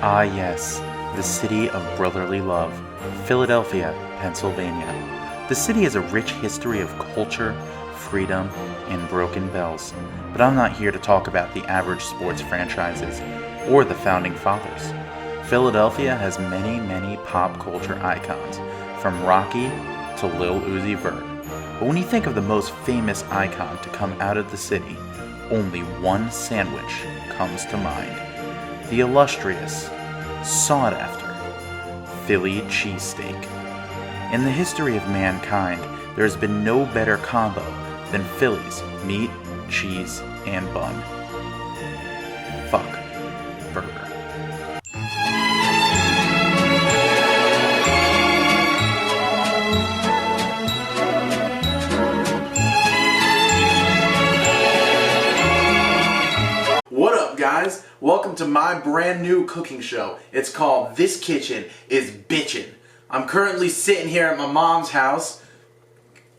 Ah yes, the city of brotherly love, Philadelphia, Pennsylvania. The city has a rich history of culture, freedom, and broken bells. But I'm not here to talk about the average sports franchises or the founding fathers. Philadelphia has many pop culture icons, from Rocky to Lil Uzi Vert. But when you think of the most famous icon to come out of the city, only one sandwich comes to mind. The illustrious, sought-after Philly cheesesteak. In the history of mankind, there has been no better combo than Philly's meat, cheese, and bun. Fuck burger. What up, guys? Welcome to my brand new cooking show. It's called This Kitchen is Bitchin'. I'm currently sitting here at my mom's house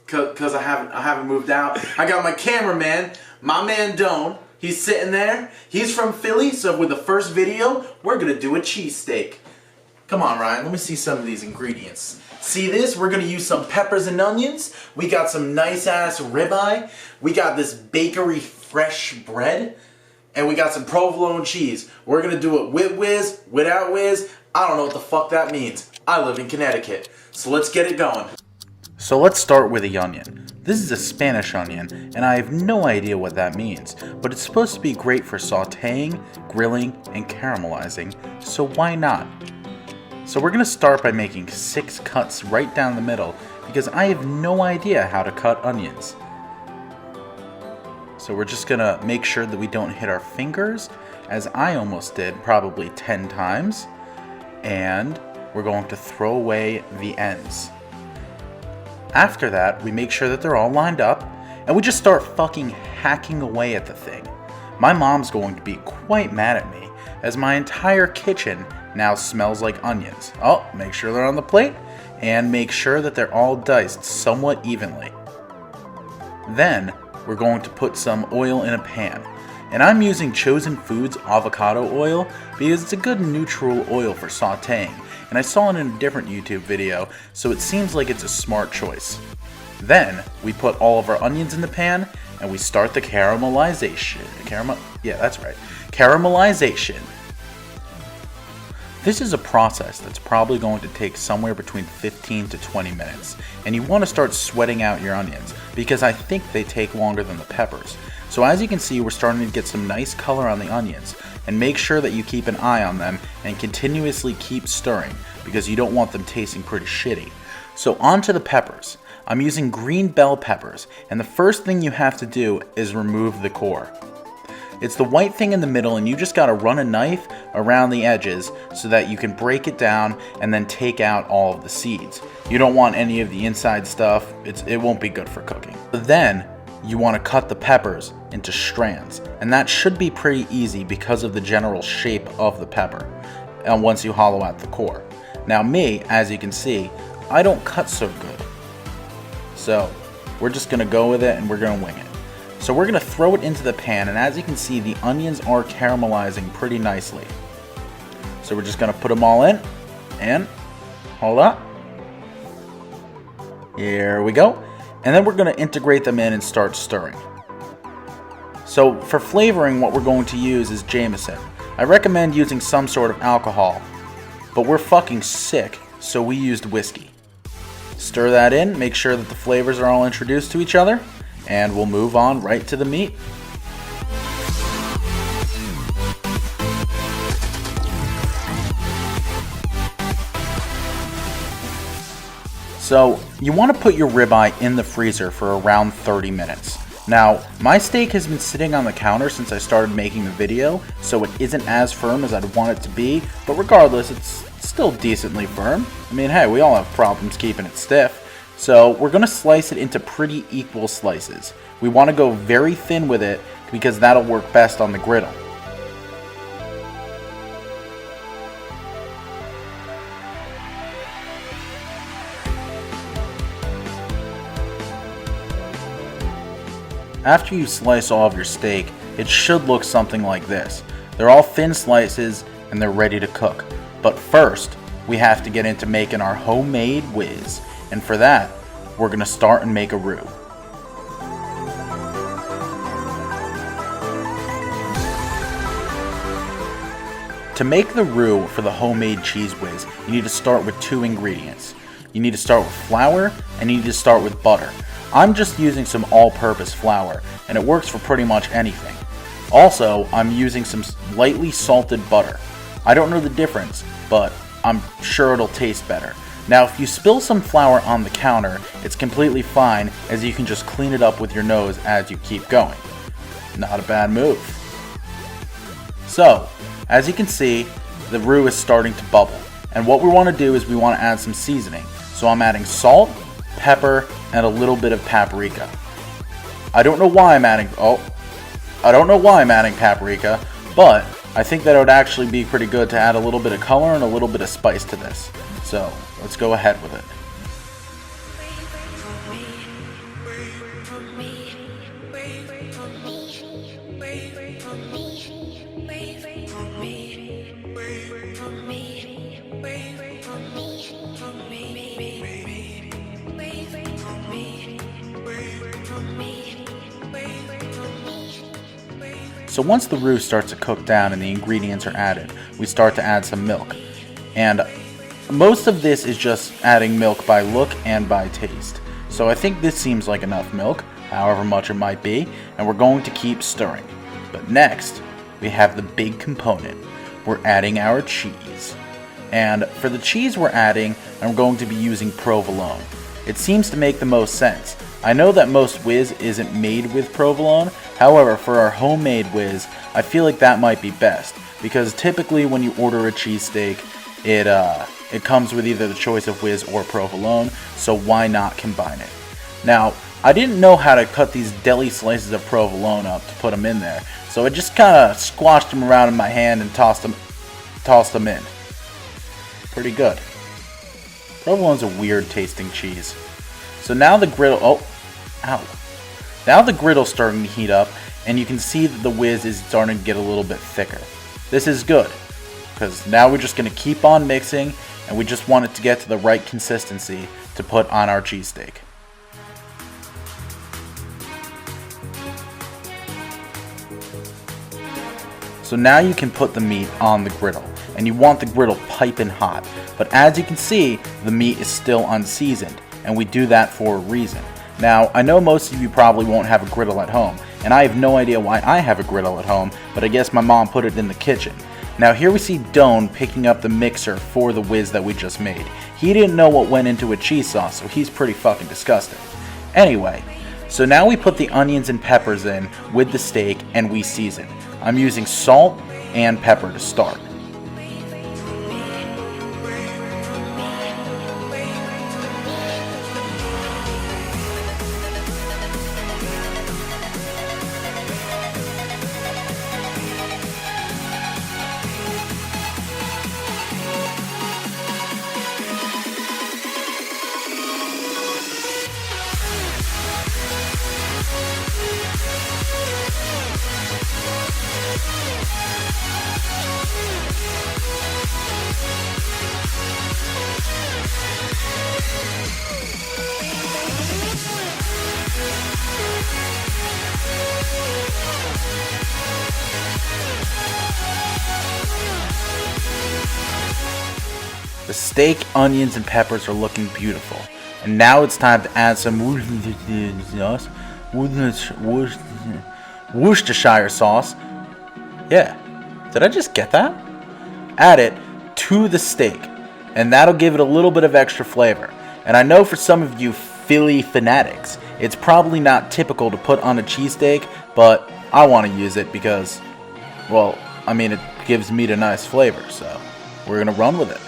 because I haven't moved out. I got my cameraman, my man Doan. He's sitting there. He's from Philly, so with the first video, we're gonna do a cheesesteak. Come on, Ryan, let me see some of these ingredients. See this? We're gonna use some peppers and onions. We got some nice ass ribeye. We got this bakery fresh bread. And we got some provolone cheese. We're gonna do it with Whiz, without Whiz. I don't know what the fuck that means. I live in Connecticut. So let's get it going. So let's start with the onion. This is a Spanish onion, and I have no idea what that means, but it's supposed to be great for sauteing, grilling, and caramelizing, so why not? So we're gonna start by making 6 cuts right down the middle, because I have no idea how to cut onions. So we're just gonna make sure that we don't hit our fingers, as I almost did probably 10 times. And we're going to throw away the ends. After that, we make sure that they're all lined up, and we just start fucking hacking away at the thing. My mom's going to be quite mad at me, as my entire kitchen now smells like onions. Oh, make sure they're on the plate, and make sure that they're all diced somewhat evenly. Then, we're going to put some oil in a pan. And I'm using Chosen Foods avocado oil because it's a good neutral oil for sauteing. And I saw it in a different YouTube video, so it seems like it's a smart choice. Then, we put all of our onions in the pan and we start the caramelization. Caramelization. This is a process that's probably going to take somewhere between 15 to 20 minutes, and you want to start sweating out your onions because I think they take longer than the peppers. So as you can see, we're starting to get some nice color on the onions, and make sure that you keep an eye on them and continuously keep stirring because you don't want them tasting pretty shitty. So on to the peppers. I'm using green bell peppers, and the first thing you have to do is remove the core. It's the white thing in the middle, and you just gotta run a knife around the edges so that you can break it down and then take out all of the seeds. You don't want any of the inside stuff. It won't be good for cooking. But then you want to cut the peppers into strands, and that should be pretty easy because of the general shape of the pepper, and once you hollow out the core. Now me, as you can see, I don't cut so good. So we're just gonna go with it and we're gonna wing it. So we're going to throw it into the pan, and as you can see, the onions are caramelizing pretty nicely. So we're just going to put them all in, and hold up. Here we go. And then we're going to integrate them in and start stirring. So for flavoring, what we're going to use is Jameson. I recommend using some sort of alcohol, but we're fucking sick, so we used whiskey. Stir that in, make sure that the flavors are all introduced to each other. And we'll move on right to the meat. So you want to put your ribeye in the freezer for around 30 minutes. Now, my steak has been sitting on the counter since I started making the video, so it isn't as firm as I'd want it to be, but regardless, it's still decently firm. I mean, hey, we all have problems keeping it stiff. So we're going to slice it into pretty equal slices. We want to go very thin with it because that'll work best on the griddle. After you slice all of your steak, it should look something like this. They're all thin slices and they're ready to cook. But first, we have to get into making our homemade whiz. And for that, we're going to start and make a roux. To make the roux for the homemade cheese whiz, you need to start with 2 ingredients. You need to start with flour and you need to start with butter. I'm just using some all-purpose flour and it works for pretty much anything. Also, I'm using some lightly salted butter. I don't know the difference, but I'm sure it'll taste better. Now, if you spill some flour on the counter, it's completely fine, as you can just clean it up with your nose as you keep going. Not a bad move. So, as you can see, the roux is starting to bubble. And what we want to do is we want to add some seasoning. So I'm adding salt, pepper, and a little bit of paprika. I don't know why I'm adding paprika, but I think that it would actually be pretty good to add a little bit of color and a little bit of spice to this. So let's go ahead with it. So once the roux starts to cook down and the ingredients are added, we start to add some milk. And most of this is just adding milk by look and by taste. So I think this seems like enough milk, however much it might be, and we're going to keep stirring. But next, we have the big component. We're adding our cheese. And for the cheese we're adding, I'm going to be using provolone. It seems to make the most sense. I know that most whiz isn't made with provolone, however, for our homemade whiz, I feel like that might be best, because typically when you order a cheesesteak, it comes with either the choice of whiz or provolone, so why not combine it? Now, I didn't know how to cut these deli slices of provolone up to put them in there, so I just kind of squashed them around in my hand and tossed them in. Pretty good. Provolone's a weird tasting cheese. So now the griddle, now the griddle's starting to heat up, and you can see that the whiz is starting to get a little bit thicker. This is good, because now we're just going to keep on mixing, and we just want it to get to the right consistency to put on our cheesesteak. So now you can put the meat on the griddle, and you want the griddle piping hot. But as you can see, the meat is still unseasoned, and we do that for a reason. Now, I know most of you probably won't have a griddle at home, and I have no idea why I have a griddle at home, but I guess my mom put it in the kitchen. Now here we see Doan picking up the mixer for the whiz that we just made. He didn't know what went into a cheese sauce, so he's pretty fucking disgusting. Anyway, so now we put the onions and peppers in with the steak and we season. I'm using salt and pepper to start. The steak, onions, and peppers are looking beautiful. And now it's time to add some Worcestershire sauce. Yeah, did I just get that? Add it to the steak, and that'll give it a little bit of extra flavor. And I know for some of you Philly fanatics, it's probably not typical to put on a cheesesteak, but I want to use it because, well, I mean, it gives meat a nice flavor, so we're gonna run with it.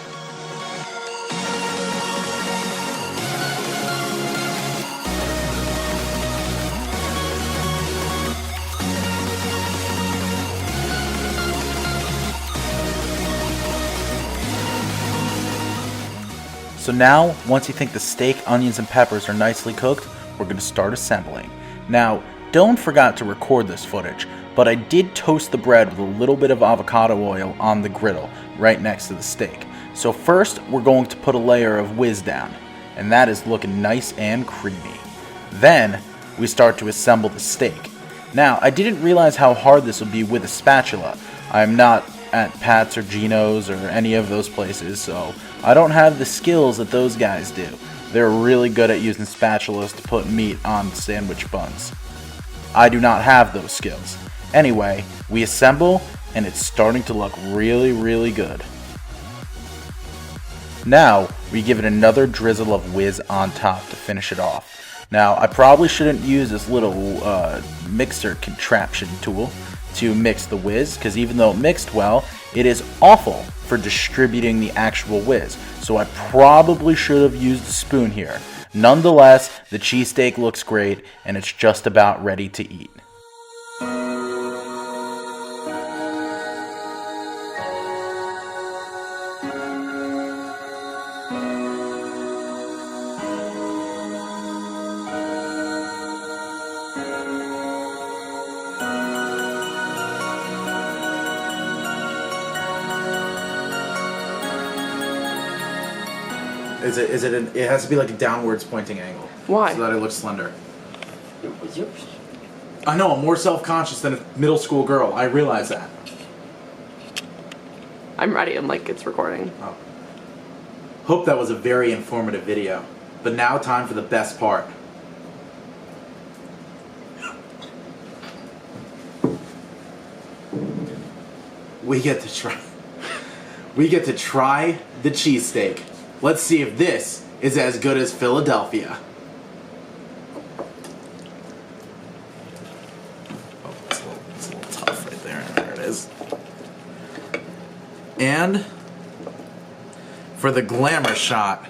So now, once you think the steak, onions, and peppers are nicely cooked, we're going to start assembling. Now, don't forgot to record this footage, but I did toast the bread with a little bit of avocado oil on the griddle right next to the steak. So first, we're going to put a layer of Whiz down, and that is looking nice and creamy. Then, we start to assemble the steak. Now, I didn't realize how hard this would be with a spatula. I'm not at Pat's or Gino's or any of those places, so I don't have the skills that those guys do. They're really good at using spatulas to put meat on sandwich buns. I do not have those skills. Anyway, we assemble, and it's starting to look really, really good. Now, we give it another drizzle of Whiz on top to finish it off. Now, I probably shouldn't use this little mixer contraption tool to mix the Whiz, because even though it mixed well, it is awful for distributing the actual Whiz. So I probably should have used a spoon here. Nonetheless, the cheesesteak looks great, and it's just about ready to eat. It has to be like a downwards pointing angle. Why? So that it looks slender. It was yours. I know, I'm more self-conscious than a middle school girl. I realize that. I'm ready. I'm like, it's recording. Oh. Hope that was a very informative video. But now time for the best part. We get to try the cheesesteak. Let's see if this is as good as Philadelphia. Oh, it's a little tough right there. There it is. And for the glamour shot,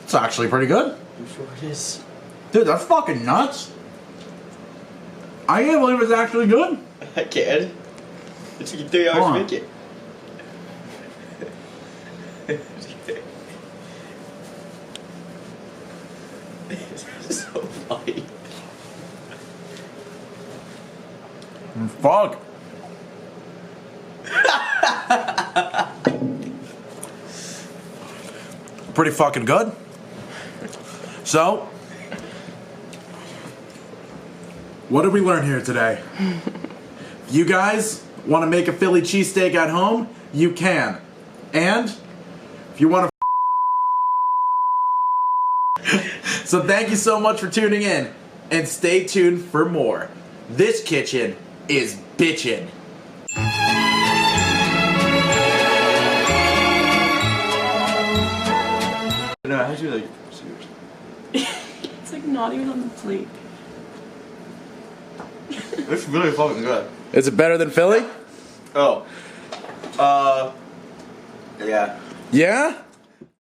it's actually pretty good. I'm sure it is. Dude, that's fucking nuts. I can't believe it's actually good. I can. It took you 3 hours to make it. This is so funny. Fuck. Pretty fucking good. So, what did we learn here today? You guys want to make a Philly cheesesteak at home? You can. And if you want to So thank you so much for tuning in, and stay tuned for more. This kitchen is bitchin'. No, how'd you like it? It's like not even on the plate. It's really fucking good. Is it better than Philly? Oh. Yeah. Yeah?